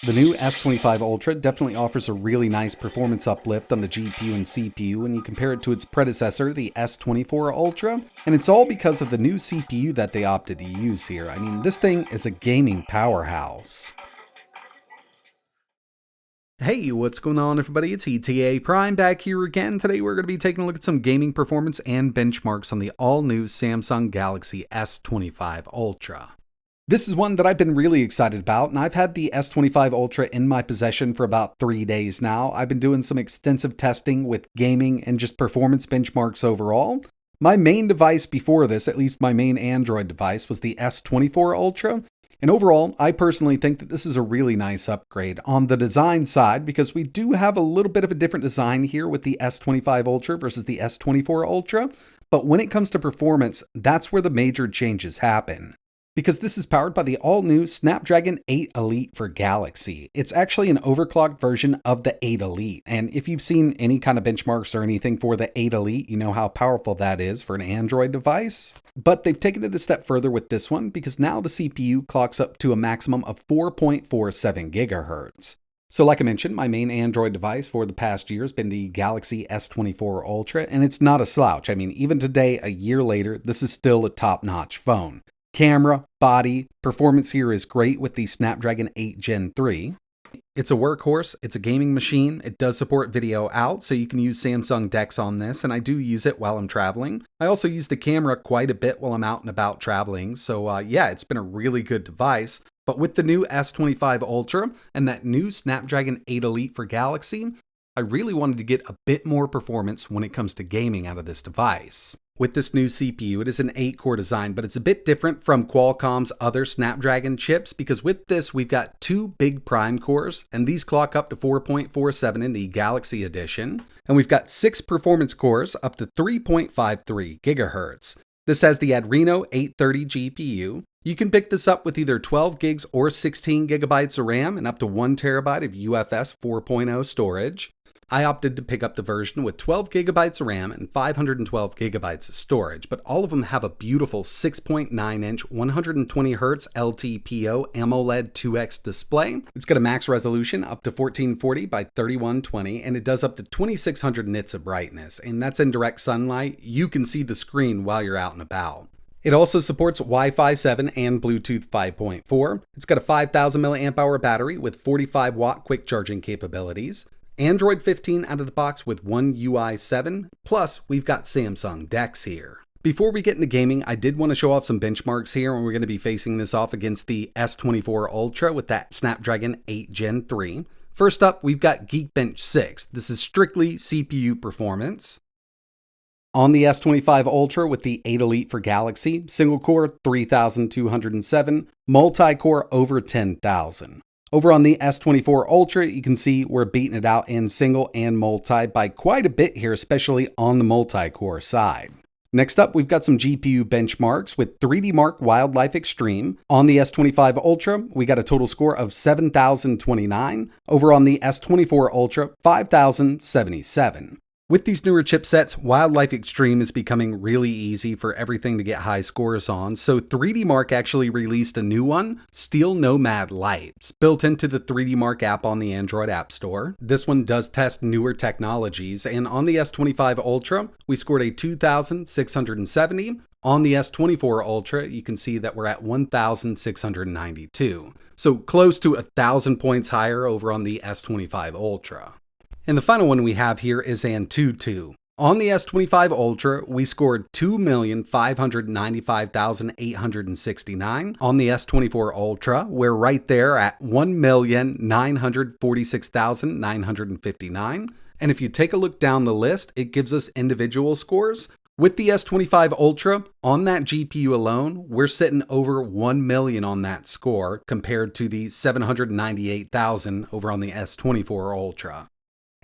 The new S25 Ultra definitely offers a really nice performance uplift on the GPU and CPU when you compare it to its predecessor, the S24 Ultra, and it's all because of the new CPU that they opted to use here. I mean, this thing is a gaming powerhouse. Hey, what's going on everybody? It's ETA Prime back here again. Today we're going to be taking a look at some gaming performance and benchmarks on the all-new Samsung Galaxy S25 Ultra. This is one that I've been really excited about, and I've had the S25 Ultra in my possession for about 3 days now. I've been doing some extensive testing with gaming and just performance benchmarks overall. My main device before this, at least my main Android device, was the S24 Ultra. And overall, I personally think that this is a really nice upgrade on the design side because we do have a little bit of a different design here with the S25 Ultra versus the S24 Ultra. But when it comes to performance, that's where the major changes happen. Because this is powered by the all-new Snapdragon 8 Elite for Galaxy. It's actually an overclocked version of the 8 Elite, and if you've seen any kind of benchmarks or anything for the 8 Elite, you know how powerful that is for an Android device. But they've taken it a step further with this one because now the CPU clocks up to a maximum of 4.47 gigahertz. So like I mentioned, my main Android device for the past year has been the Galaxy S24 Ultra, and it's not a slouch. I mean, even today, a year later, this is still a top-notch phone. Camera, body, performance here is great with the Snapdragon 8 Gen 3. It's a workhorse, it's a gaming machine, it does support video out, so you can use Samsung DeX on this, and I do use it while I'm traveling. I also use the camera quite a bit while I'm out and about traveling, so yeah, it's been a really good device. But with the new S25 Ultra and that new Snapdragon 8 Elite for Galaxy, I really wanted to get a bit more performance when it comes to gaming out of this device. With this new CPU, it is an 8-core design, but it's a bit different from Qualcomm's other Snapdragon chips because with this, we've got 2 big prime cores, and these clock up to 4.47 in the Galaxy edition. And we've got 6 performance cores up to 3.53 gigahertz. This has the Adreno 830 GPU. You can pick this up with either 12 gigs or 16 gigabytes of RAM and up to 1 terabyte of UFS 4.0 storage. I opted to pick up the version with 12 gigabytes of RAM and 512 gigabytes of storage, but all of them have a beautiful 6.9-inch 120Hz LTPO AMOLED 2X display. It's got a max resolution up to 1440 by 3120, and it does up to 2600 nits of brightness, and that's in direct sunlight. You can see the screen while you're out and about. It also supports Wi-Fi 7 and Bluetooth 5.4. It's got a 5000 mAh battery with 45 watt quick charging capabilities. Android 15 out of the box with One UI 7, plus we've got Samsung DeX here. Before we get into gaming, I did want to show off some benchmarks here, and we're going to be facing this off against the S24 Ultra with that Snapdragon 8 Gen 3. First up, we've got Geekbench 6. This is strictly CPU performance. On the S25 Ultra with the 8 Elite for Galaxy, single core 3207, multi-core over 10,000. Over on the S24 Ultra, you can see we're beating it out in single and multi by quite a bit here, especially on the multi-core side. Next up, we've got some GPU benchmarks with 3D Mark Wildlife Extreme. On the S25 Ultra, we got a total score of 7,029. Over on the S24 Ultra, 5,077. With these newer chipsets, Wildlife Extreme is becoming really easy for everything to get high scores on, so 3D Mark actually released a new one, Steel Nomad Lite. It's built into the 3D Mark app on the Android App Store. This one does test newer technologies, and on the S25 Ultra, we scored a 2,670. On the S24 Ultra, you can see that we're at 1,692. So close to 1,000 points higher over on the S25 Ultra. And the final one we have here is Antutu. On the S25 Ultra, we scored 2,595,869. On the S24 Ultra, we're right there at 1,946,959. And if you take a look down the list, it gives us individual scores. With the S25 Ultra, on that GPU alone, we're sitting over 1 million on that score compared to the 798,000 over on the S24 Ultra.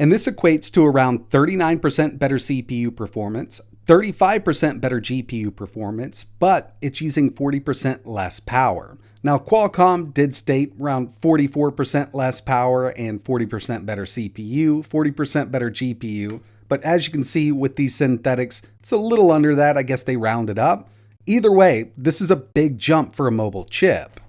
And this equates to around 39% better CPU performance, 35% better GPU performance, but it's using 40% less power. Now, Qualcomm did state around 44% less power and 40% better CPU, 40% better GPU, but as you can see with these synthetics, it's a little under that. I guess they rounded up. Either way, this is a big jump for a mobile chip.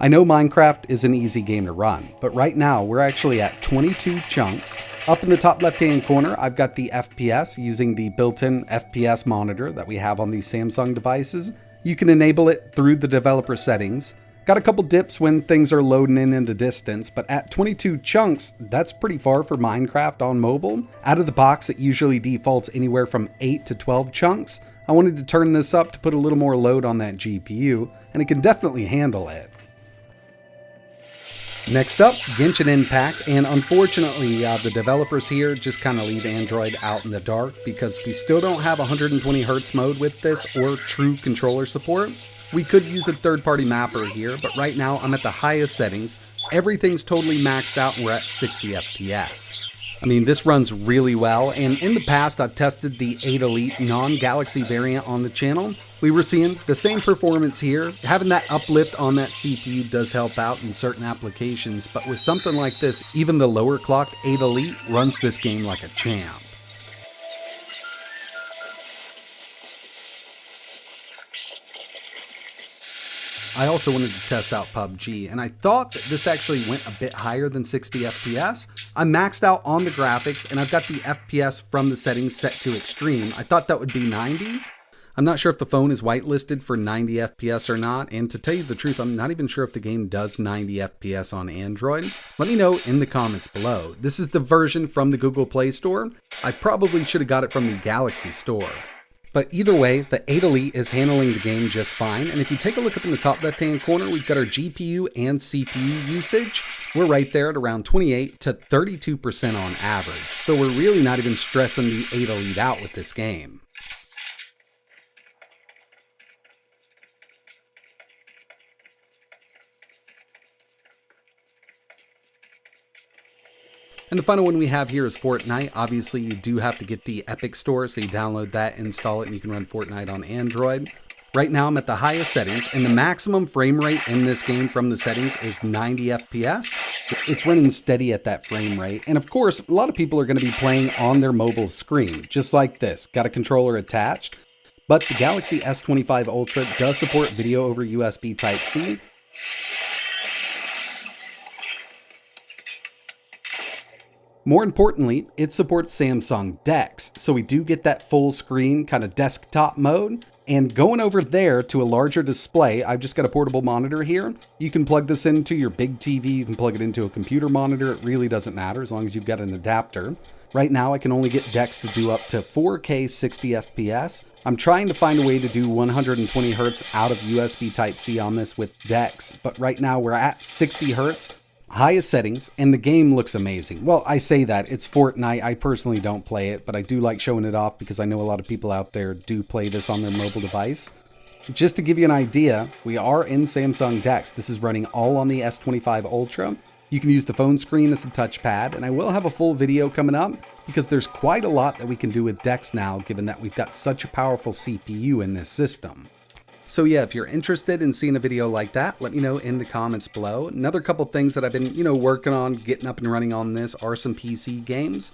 I know Minecraft is an easy game to run, but right now we're actually at 22 chunks. Up in the top left-hand corner, I've got the FPS using the built-in FPS monitor that we have on these Samsung devices. You can enable it through the developer settings. Got a couple dips when things are loading in the distance, but at 22 chunks, that's pretty far for Minecraft on mobile. Out of the box, it usually defaults anywhere from 8 to 12 chunks. I wanted to turn this up to put a little more load on that GPU, and it can definitely handle it. Next up, Genshin Impact, and unfortunately the developers here just kind of leave Android out in the dark because we still don't have 120Hz mode with this or true controller support. We could use a third-party mapper here, but right now I'm at the highest settings. Everything's totally maxed out and we're at 60 FPS. I mean, this runs really well, and in the past I've tested the 8 Elite non-Galaxy variant on the channel. We were seeing the same performance here. Having that uplift on that CPU does help out in certain applications, but with something like this, even the lower clocked 8 Elite runs this game like a champ. I also wanted to test out PUBG, and I thought that this actually went a bit higher than 60 FPS. I maxed out on the graphics, and I've got the FPS from the settings set to extreme. I thought that would be 90. I'm not sure if the phone is whitelisted for 90 FPS or not, and to tell you the truth, I'm not even sure if the game does 90 FPS on Android. Let me know in the comments below. This is the version from the Google Play Store. I probably should have got it from the Galaxy Store. But either way, the 8 Elite is handling the game just fine, and if you take a look up in the top left-hand corner, we've got our GPU and CPU usage. We're right there at around 28 to 32% on average, so we're really not even stressing the 8 Elite out with this game. And the final one we have here is Fortnite. Obviously, you do have to get the Epic Store, so you download that, install it, and you can run Fortnite on Android. Right now, I'm at the highest settings, and the maximum frame rate in this game from the settings is 90 FPS. It's running steady at that frame rate. And of course, a lot of people are going to be playing on their mobile screen, just like this. Got a controller attached. But the Galaxy S25 Ultra does support video over USB Type-C. More importantly, it supports Samsung DeX, so we do get that full screen kind of desktop mode. And going over there to a larger display, I've just got a portable monitor here. You can plug this into your big TV, you can plug it into a computer monitor, it really doesn't matter as long as you've got an adapter. Right now I can only get DeX to do up to 4K 60 FPS. I'm trying to find a way to do 120Hz out of USB Type-C on this with DeX, but right now we're at 60Hz. Highest settings, and the game looks amazing. Well, I say that, it's Fortnite. I personally don't play it, but I do like showing it off because I know a lot of people out there do play this on their mobile device. Just to give you an idea, we are in Samsung DeX. This is running all on the S25 Ultra. You can use the phone screen as a touchpad, and I will have a full video coming up because there's quite a lot that we can do with DeX now, given that we've got such a powerful CPU in this system. So yeah, if you're interested in seeing a video like that, let me know in the comments below. Another couple things that I've been, working on, getting up and running on this are some PC games.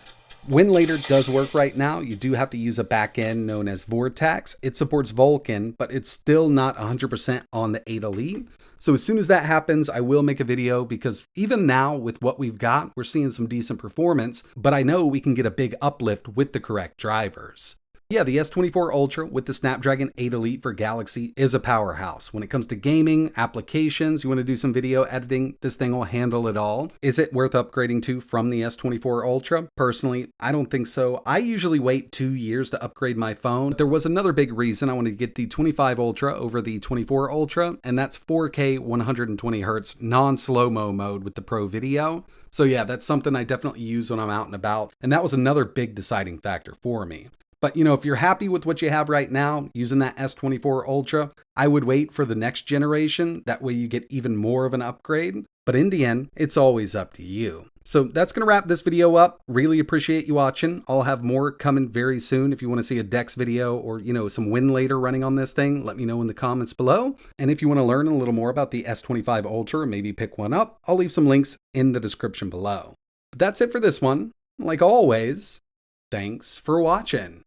Winlator does work right now. You do have to use a backend known as Vortex. It supports Vulkan, but it's still not 100% on the 8 Elite. So as soon as that happens, I will make a video because even now with what we've got, we're seeing some decent performance, but I know we can get a big uplift with the correct drivers. Yeah, the S24 Ultra with the Snapdragon 8 Elite for Galaxy is a powerhouse. When it comes to gaming, applications, you want to do some video editing, this thing will handle it all. Is it worth upgrading to from the S24 Ultra? Personally, I don't think so. I usually wait 2 years to upgrade my phone. There was another big reason I wanted to get the 25 Ultra over the 24 Ultra, and that's 4K 120Hz non-slow-mo mode with the Pro Video. So yeah, that's something I definitely use when I'm out and about, and that was another big deciding factor for me. But if you're happy with what you have right now, using that S24 Ultra, I would wait for the next generation. That way you get even more of an upgrade. But in the end, it's always up to you. So that's going to wrap this video up. Really appreciate you watching. I'll have more coming very soon. If you want to see a DeX video or, some Winlator running on this thing, let me know in the comments below. And if you want to learn a little more about the S25 Ultra or maybe pick one up, I'll leave some links in the description below. But that's it for this one. Like always, thanks for watching.